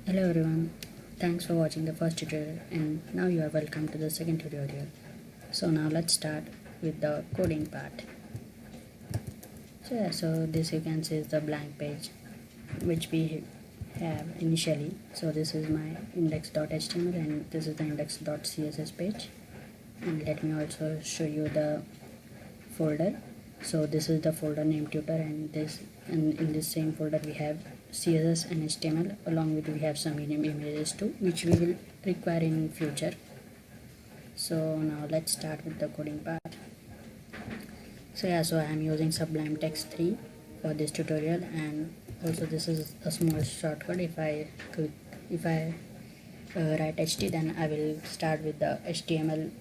Hello everyone, thanks for watching the first tutorial and now you are welcome to the second tutorial. So now let's start with the coding part. So this you can see is the blank page which we have initially. So this is my index.html and this is the index.css page, and let me also show you the folder. So this is the folder named tutor, and in this same folder we have css and html, along with we have some images too which we will require in future. So now let's start with the coding part. So I am using Sublime Text 3 for this tutorial, and also this is a small shortcut. If I write ht, then I will start with the html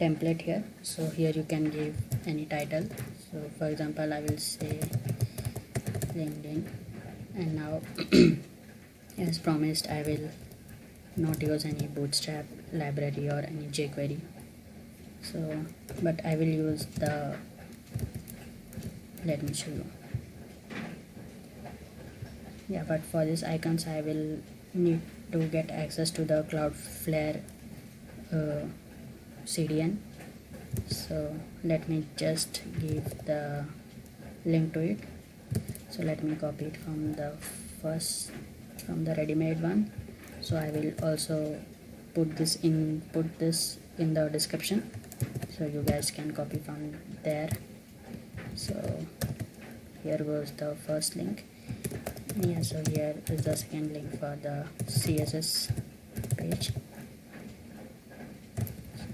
template here. So here you can give any title. So for example, I will say LinkedIn, and now as promised, I will not use any bootstrap library or any jQuery. So but I will use the, let me show you. But for this icons I will need to get access to the Cloudflare CDN. So let me just give the link to it. So let me copy it from the ready-made one. So I will also put this in the description, so you guys can copy from there. So here goes the first link. So here is the second link for the css page.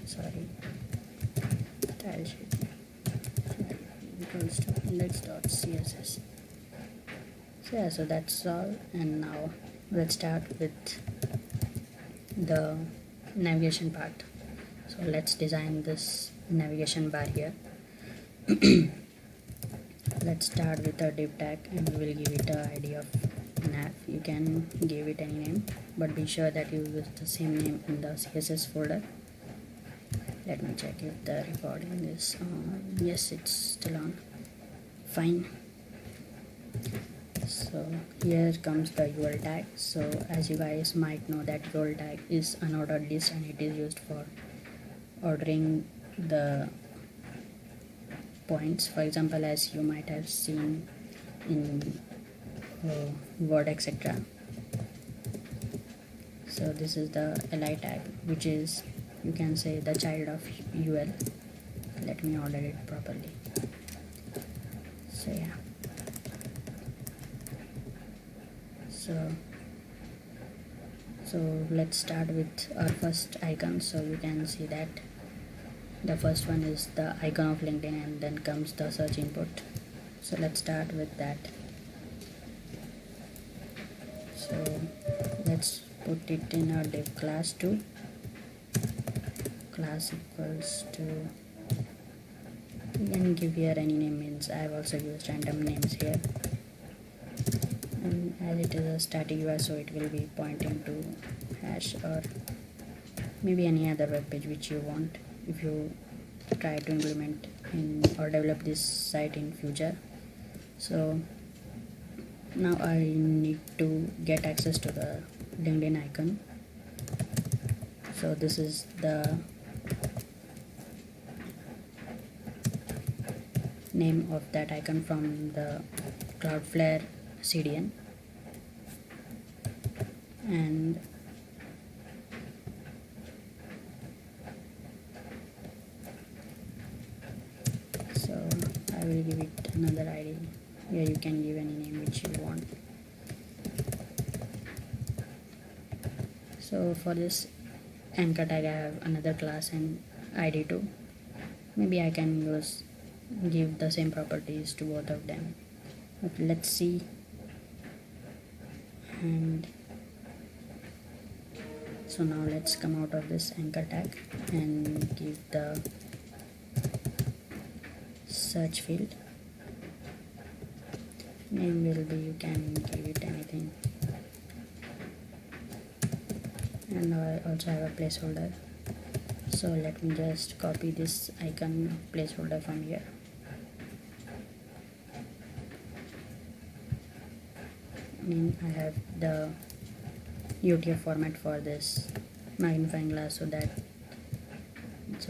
Sorry, style sheet equals to index.css. So that's all, and now let's start with the navigation part. So let's design this navigation bar here. Let's start with a div tag, and we will give it a ID of nav. You can give it any name, but be sure that you use the same name in the css folder. Let me check if the recording is on. Yes, it's still on. Fine. So here comes the UL tag. So as you guys might know that UL tag is an ordered list, and it is used for ordering the points. For example, as you might have seen in Word, etc. So this is the li tag, which is, you can say, the child of UL. Let me order it properly. So let's start with our first icon. So you can see that the first one is the icon of LinkedIn, and then comes the search input. So let's start with that. So let's put it in our div class too. Class equals to, you can give here any name, means I have also used random names here, and as it is a static UI, so it will be pointing to hash or maybe any other web page which you want if you try to implement in or develop this site in future. So now I need to get access to the LinkedIn icon. So this is the name of that icon from the Cloudflare CDN, and so I will give it another ID. Here you can give any name which you want. So for this anchor tag, I have another class and ID too. Maybe I can give the same properties to both of them, but let's see. And so now let's come out of this anchor tag and give the search field. Name will be, you can give it anything, and now I also have a placeholder. So let me just copy this icon placeholder from here. I have the UTF format for this magnifying glass, so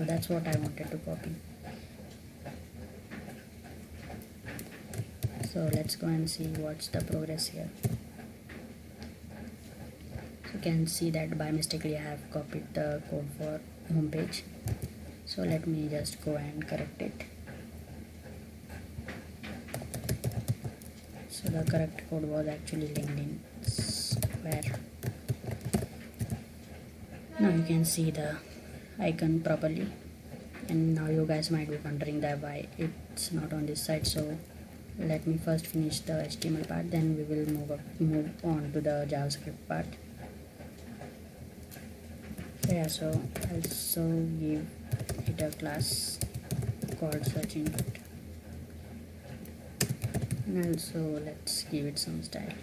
that's what I wanted to copy. So let's go and see what's the progress here. So you can see that by mistakenly I have copied the code for home page. So let me just go and correct it. So the correct code was actually linked in square. Now you can see the icon properly, and now you guys might be wondering that why it's not on this side. So let me first finish the HTML part, then we will move on to the JavaScript part. So yeah, so I'll also give it a class called search input, and also let's give it some style.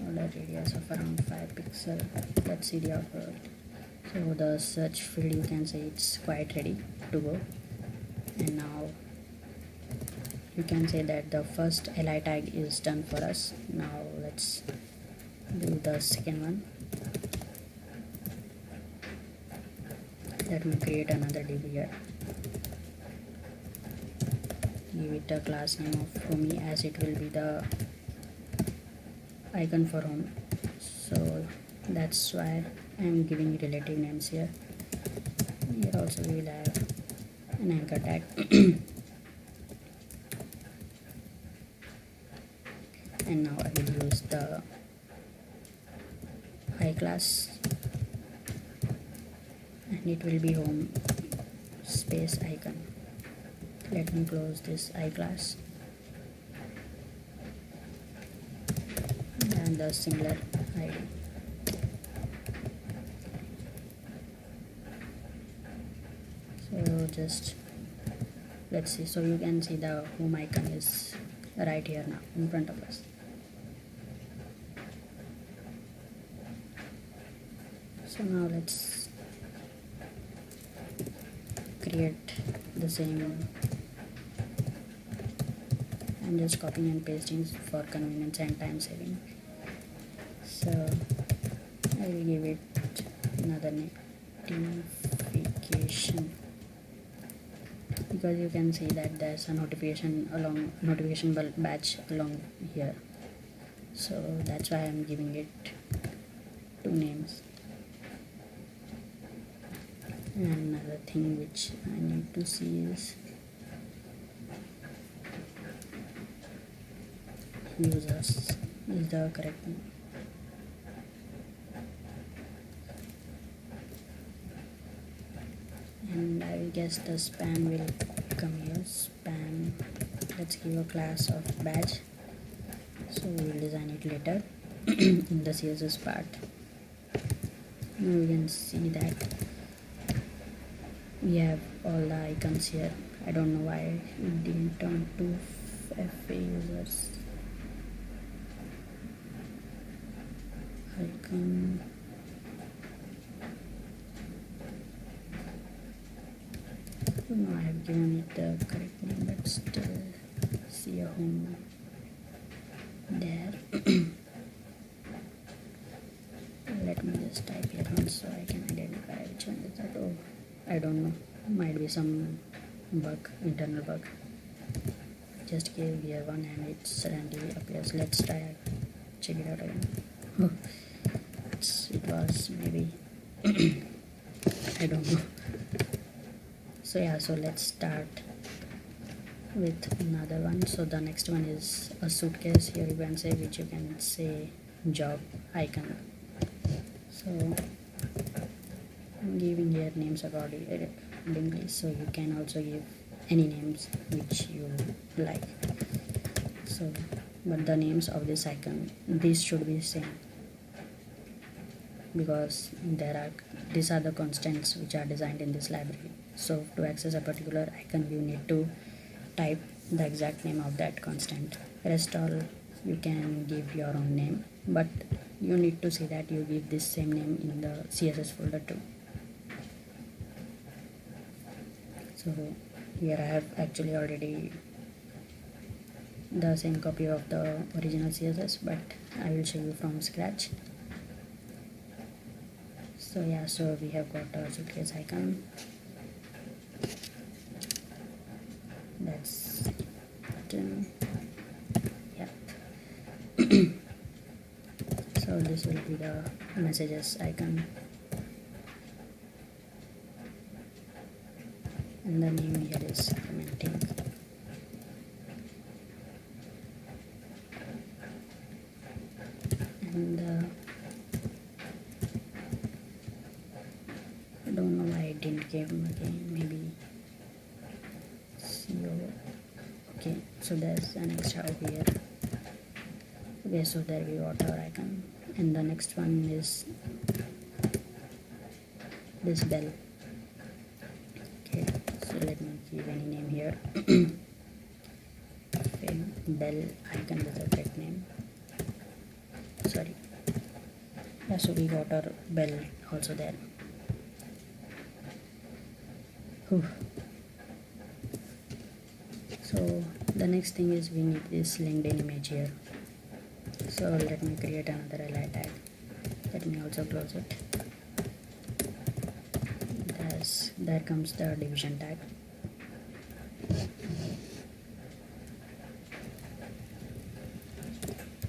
Order radius of around 5 pixels. Let's see the output. So the search field, you can say it's quite ready to go, and now you can say that the first li tag is done for us. Now let's do the second one. Let me create another DB here. Give it a class name of homey, as it will be the icon for home. So that's why I'm giving relative names here. Here also we will have an anchor tag. And now I will use the I class, and it will be home space icon. Let me close this I class, and the similar ID. So just let's see. So you can see the home icon is right here now in front of us. So now let's create the same. I'm just copying and pasting for convenience and time saving. So I will give it another name, notification, because you can see that there's a notification badge along here. So that's why I'm giving it two names. And another thing which I need to see is users is the correct one. And I will guess the span will come here. Span, let's give a class of badge, so we will design it later in the CSS part. Now we can see that we have all the icons here. I don't know why it didn't turn to FA users icon. No, I have given it the correct name, but still see a home there. Let me just type here once so I can identify which one is that. Oh, I don't know, might be some bug, internal bug. Just gave here one and it suddenly appears. Let's try check it out again. Oh, it was maybe I don't know. So yeah, so let's start with another one. So the next one is a suitcase. Here you can say, which you can say job icon. So I'm giving here names accordingly, so you can also give any names which you like. So but the names of this icon, these should be same, because these are the constants which are designed in this library. So to access a particular icon, you need to type the exact name of that constant. Rest all you can give your own name, but you need to see that you give this same name in the CSS folder too. So here I have actually already the same copy of the original CSS, but I will show you from scratch. So yeah, so we have got a suitcase icon. That's button. Yep. So this will be the messages icon, and the name here is commenting. And I don't know why it didn't give again, maybe CO. Okay, so there's an extra over here. Okay, so there we got our icon, and the next one is this bell. Okay, so let me give any name here. Okay, bell icon is a pet name. Sorry. Yeah, so we got our bell also there. Whew. So the next thing is we need this LinkedIn image here. So let me create another li tag. Let me also close it. There comes the division tag.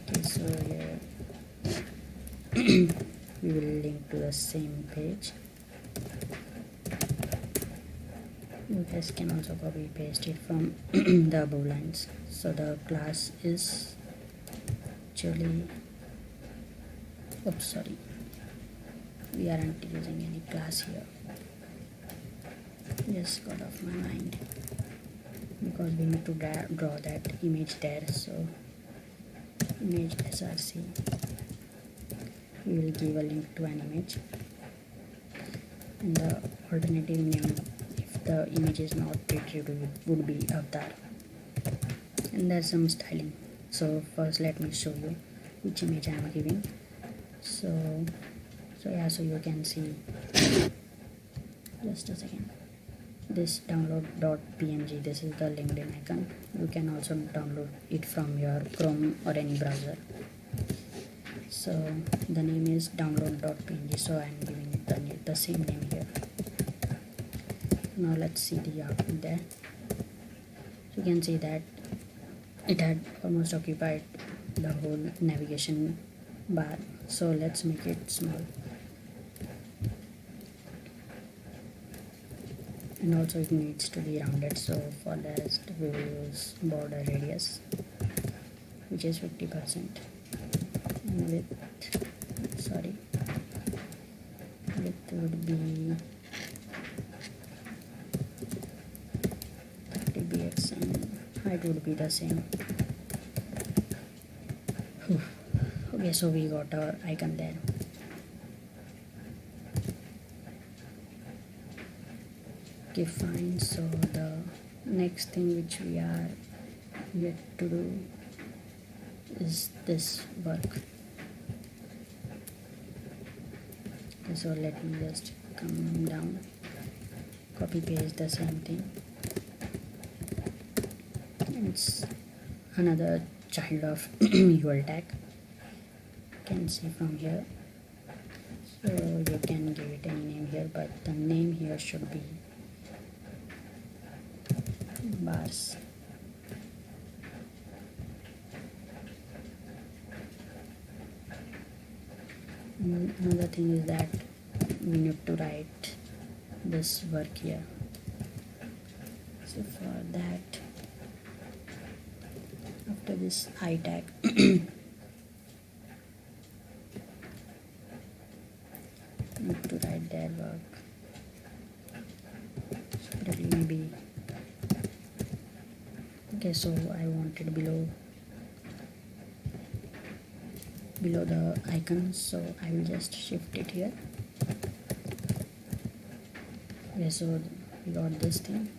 Okay, so here we will link to the same page. You guys can also copy paste it from the above lines. So the class is actually, oops, sorry, we aren't using any class here. Just got off my mind because we need to draw that image there. So image src, we will give a link to an image, and the alternative name if the image is not retrieved would be avatar, and there's some styling. So first let me show you which image I am giving. So yeah, so you can see, just a second, this download.png, this is the LinkedIn icon. You can also download it from your Chrome or any browser. So the name is download.png, so I am giving it the same name here. Now let's see the output there. So you can see that it had almost occupied the whole navigation bar. So let's make it small, and also it needs to be rounded. So for that we will use border radius, which is 50%, and width would be 30 px, and height would be the same. Okay, so we got our icon there. Okay, fine. So the next thing which we are yet to do is this work. Okay, so let me just come down, copy paste the same thing. It's another child of UL tag. You can see from here. So you can give it any name here, but the name here should be bars. And another thing is that we need to write this work here. So for that, after this I tag, need to write their work. Separately maybe. Okay, so I want it below the icon, so I will just shift it here. Okay, so we got this thing.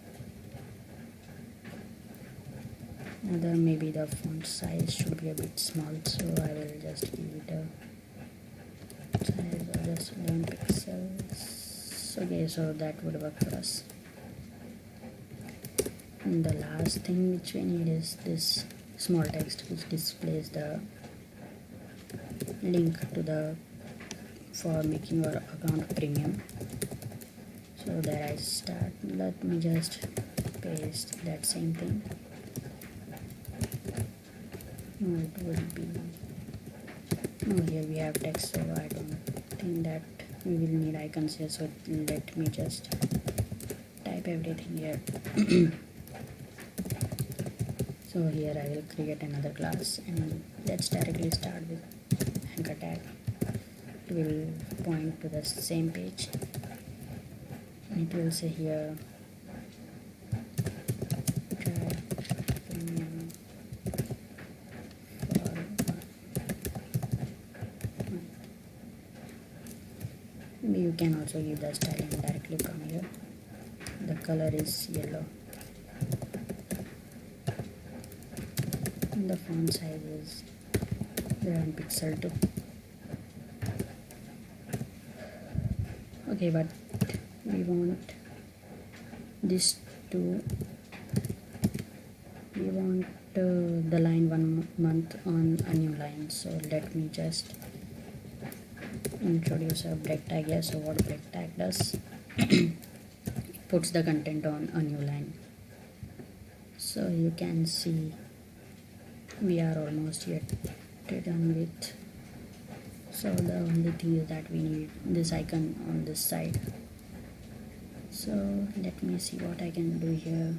Another, maybe the font size should be a bit small, so I will just give it a size of just 11 pixels. Okay, so that would work for us. And the last thing which we need is this small text which displays the link to the for making your account premium. So there I start. Let me just paste that same thing. No, it would be, no, here we have text, so I don't think that we will need icons here, so let me just type everything here. So here I will create another class, and let's directly start with anchor tag. It will point to the same page, and it will say here try premium for 1 month. Maybe you can also give the styling directly from here. The color is yellow. The font size is 11 pixel too. Okay, but we want this to, we want the line 1 month on a new line. So let me just introduce a break tag here. So what break tag does, it puts the content on a new line. So you can see we are almost yet done with. So the only thing is that we need this icon on this side. So let me see what I can do here.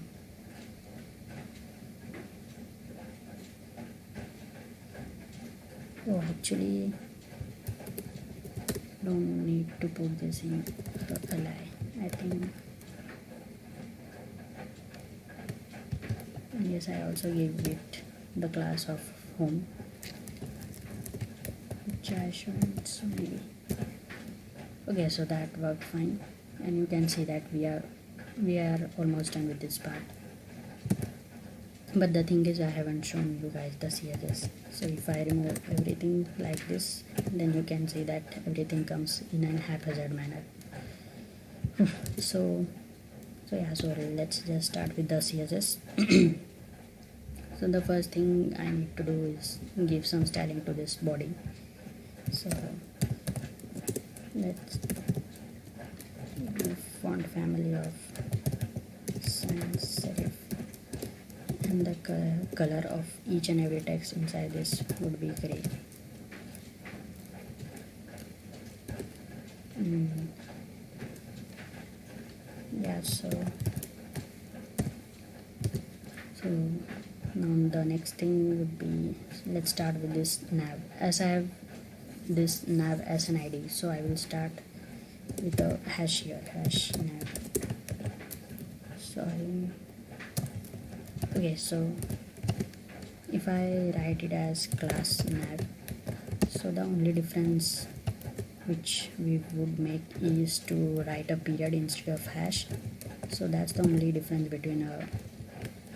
Oh, actually don't need to put this in ally. I think yes, I also gave it the class of home, which I showed. So maybe okay, so that worked fine, and you can see that we are almost done with this part. But the thing is, I haven't shown you guys the CSS. So if I remove everything like this, then you can see that everything comes in a haphazard manner. so yeah, so let's just start with the CSS. So the first thing I need to do is give some styling to this body. So let's give font family of sans serif, and the color of each and every text inside this would be gray. Yeah, so now the next thing would be, let's start with this nav. As I have this nav as an ID, so I will start with a hash here, hash nav. Okay, so if I write it as class nav, so the only difference which we would make is to write a period instead of hash. So that's the only difference between a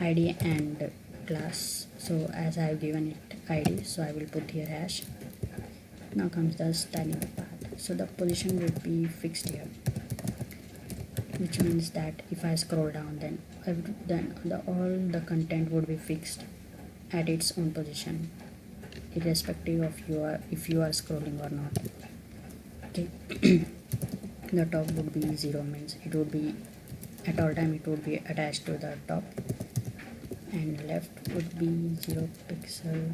ID and class. So as I have given it ID, so I will put here hash. Now comes the styling part. So the position will be fixed here, which means that if I scroll down, then all the content would be fixed at its own position, irrespective of if you are scrolling or not. Okay. The top would be 0, means it would be at all time it would be attached to the top, and left would be 0 pixel.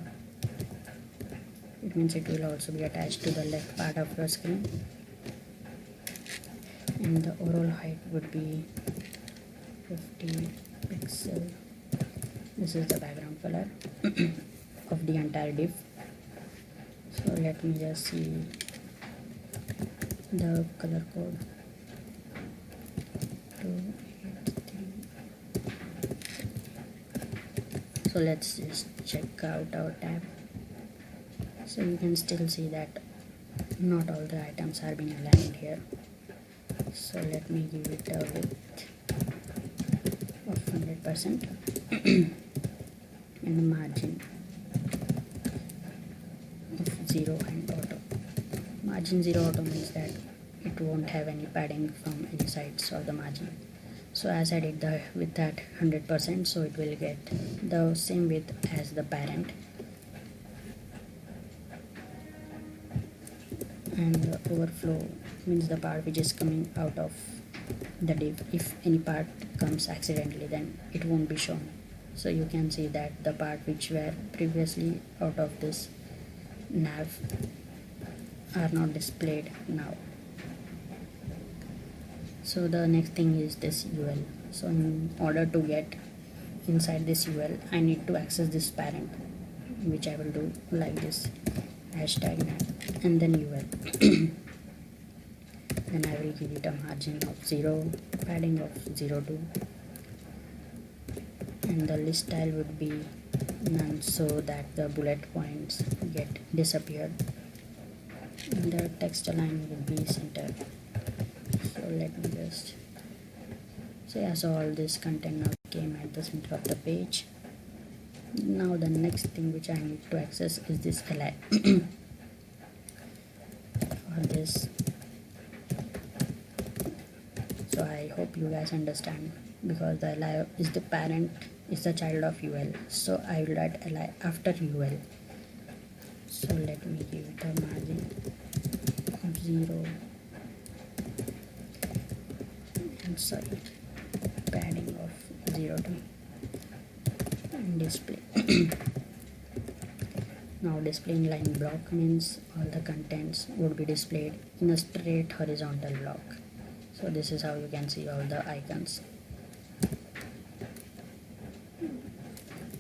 It means it will also be attached to the left part of your screen, and the overall height would be 50 pixel. This is the background color of the entire div. So let me just see the color code. 283. So let's just check out our tab. So you can still see that not all the items are being aligned here. So let me give it a width of 100% and a margin of 0 and auto. Margin 0 auto means that it won't have any padding from any sides of the margin. So as I did with that 100%, so it will get the same width as the parent, and the overflow means the part which is coming out of the div. If any part comes accidentally, then it won't be shown. So you can see that the part which were previously out of this nav are not displayed now. So the next thing is this UL. So in order to get inside this UL, I need to access this parent, which I will do like this, hashtag nav and then UL. Then I will give it a margin of 0, padding of 02, and the list style would be none, so that the bullet points get disappeared, and the text align would be center. So let me just, so yeah, so all this content now came at the center of the page. Now the next thing which I need to access is this li or this. So I hope you guys understand, because the li is the parent, is the child of ul, so I will write li after ul. So let me give it a margin of 0, and sorry, padding of 02, and display. Now displaying line block means all the contents would be displayed in a straight horizontal block. So this is how you can see all the icons.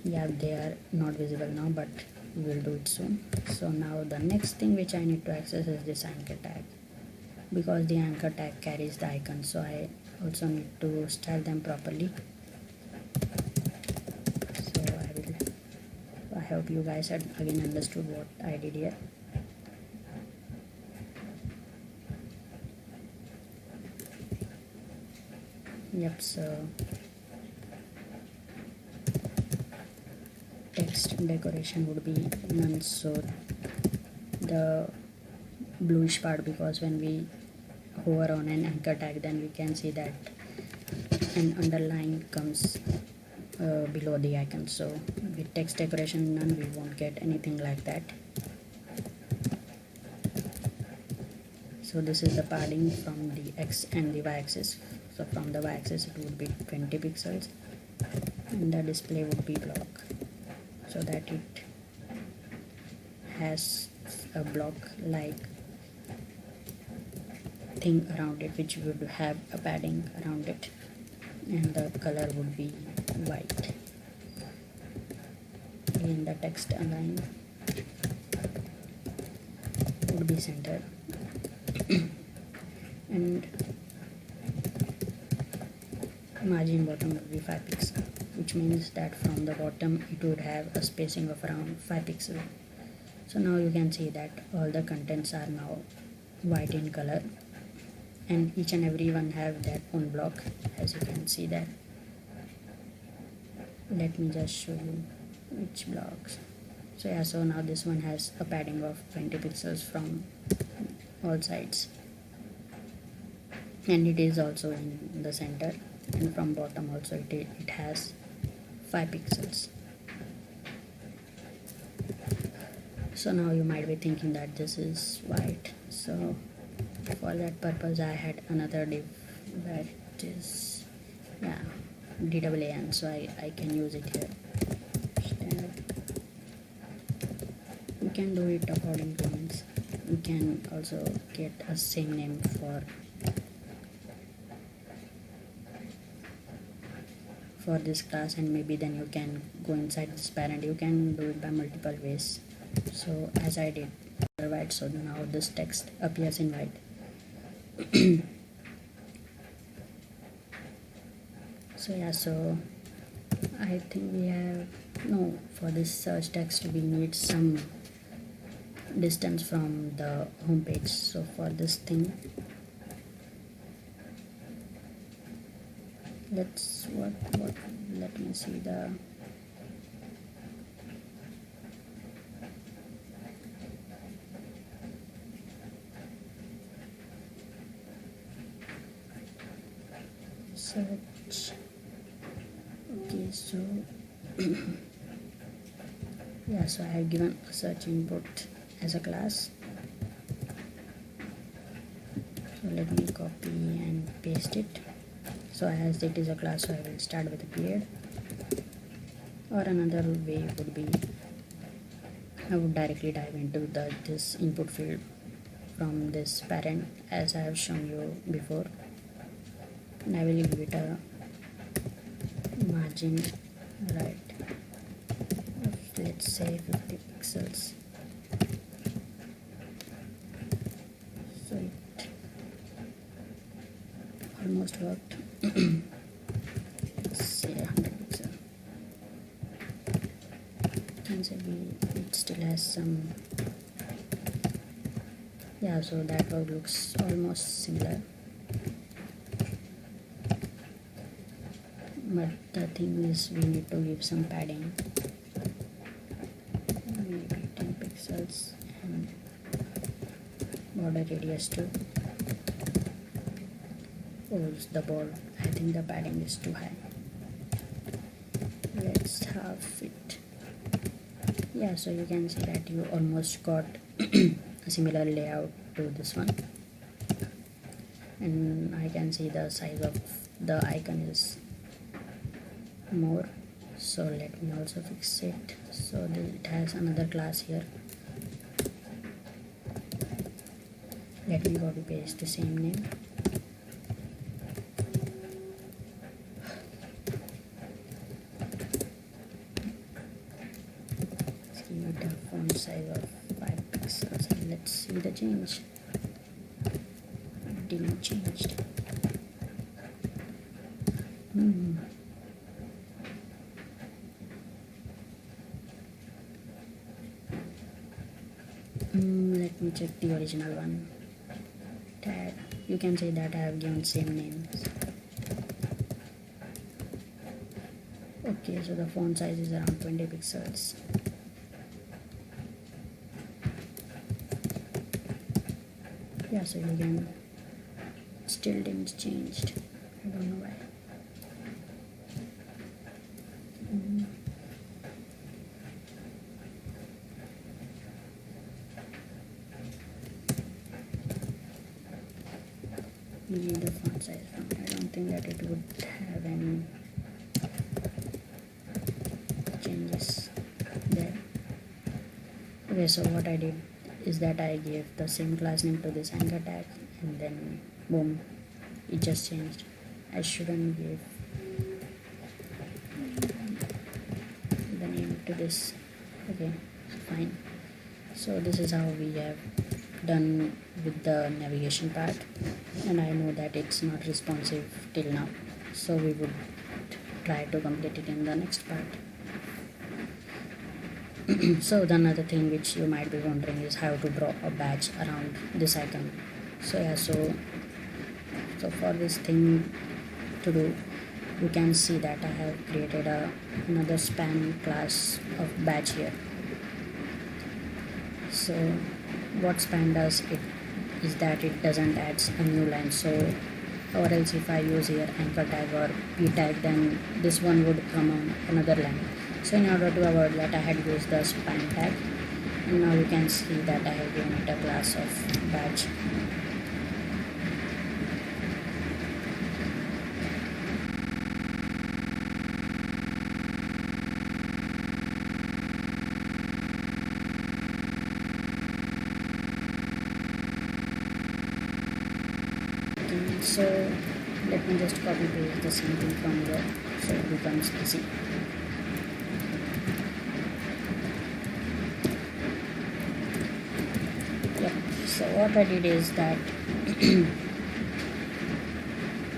Yeah, they are not visible now, but we will do it soon. So now the next thing which I need to access is this anchor tag, because the anchor tag carries the icons, so I also need to style them properly. So I hope you guys had again understood what I did here. Yep, so text decoration would be none, so the bluish part, because when we hover on an anchor tag, then we can see that an underline comes below the icon. So with text decoration none, we won't get anything like that. So this is the padding from the x and the y axis. So from the y axis it would be 20 pixels, and the display would be block, so that it has a block like thing around it, which would have a padding around it, and the color would be white. In the text align would be center, and margin bottom would be 5 pixels, which means that from the bottom it would have a spacing of around 5 pixels. So now you can see that all the contents are now white in color, and each and every one have their own block, as you can see that. Let me just show you which blocks. So yeah, so now this one has a padding of 20 pixels from all sides, and it is also in the center, and from bottom also it has 5 pixels. So now you might be thinking that this is white, so for that purpose I had another div that is, yeah, DAAN, so I can use it here. You can do it according to means. You can also get a same name for this class, and maybe then you can go inside this parent. You can do it by multiple ways, so as I did white, so now this text appears in white. So yeah, so I think we have, no, for this search text we need some distance from the home page. So for this thing, let's let me see the so Yeah, so I have given a search input as a class. So let me copy and paste it. So as it is a class, so I will start with a period. Or another way would be I would directly dive into this input field from this parent as I have shown you before, and I will give it a margin right of, let's say, 50 pixels. So it almost worked. Let's say 100 pixels. Can say it still has some. Yeah, so that one looks almost similar, but the thing is we need to give some padding, maybe 10 pixels, and border radius too. Oh, the border, I think the padding is too high. Let's half it. Yeah, so you can see that you almost got a similar layout to this one, and I can see the size of the icon is more. So let me also fix it. So it has another class here. Let me copy paste the same name. Let's give it a font size of 5 pixels and let's see the change. It didn't change. Let me check the original one. Tag. You can say that I have given same names. Okay, so the font size is around 20 pixels. Yeah, so you can still didn't changed. I don't know why. Maybe the font size. I don't think that it would have any changes there. Okay, so what I did is that I gave the same class name to this anchor tag, and then boom, it just changed. I shouldn't give the name to this. Okay, fine. So this is how we have done with the navigation part, and I know that it's not responsive till now, so we would try to complete it in the next part. So the another thing which you might be wondering is how to draw a badge around this icon. So yeah, so for this thing to do, you can see that I have created another span class of badge here. So what span does it is that it doesn't add a new line, so or else if I use here anchor tag or p tag, then this one would come on another line. So in order to avoid that, I had used the span tag, and now you can see that I have given it a class of badge. So let me just copy paste the same thing from here so it becomes easy. Yeah, so what I did is that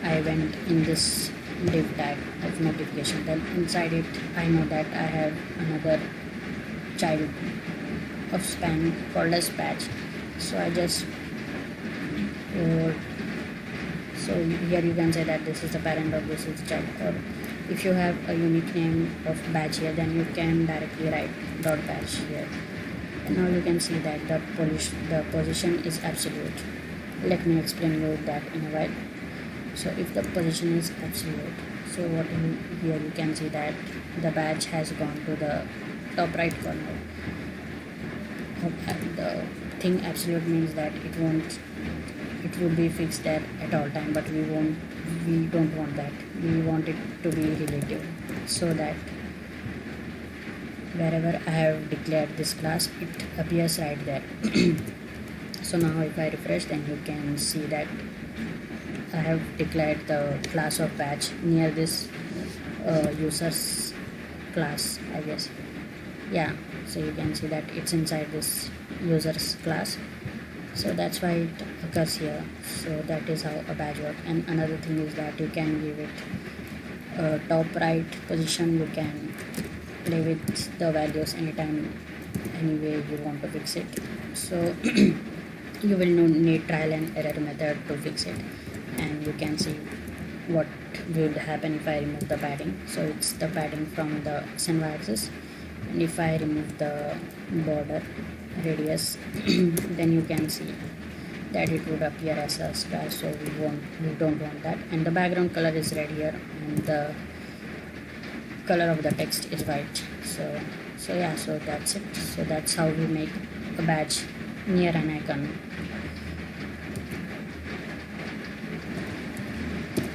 I went in this div tag of notification, then inside it I know that I have another child of span called as badge, so I just so here you can say that this is the parent or this is the child, or if you have a unique name of badge here, then you can directly write dot badge here, and now you can see that the position is absolute. Let me explain you that in a while. So if the position is absolute, so what here you can see that the badge has gone to the top right corner. The thing absolute means that it would be fixed there at all time, but we don't want that. We want it to be relative, so that wherever I have declared this class, it appears right there. So now if I refresh, then you can see that I have declared the class of badge near this users class, I guess. Yeah, so you can see that it's inside this users class, so that's why it occurs here. So that is how a badge works. And another thing is that you can give it a top right position. You can play with the values anytime, any way you want to fix it. So you will need trial and error method to fix it, and you can see what will happen if I remove the padding. So it's the padding from the center axis, and if I remove the border radius then you can see that it would appear as a star. So we don't want that. And the background color is red here, and the color of the text is white. So yeah, so that's it. So that's how we make a badge near an icon.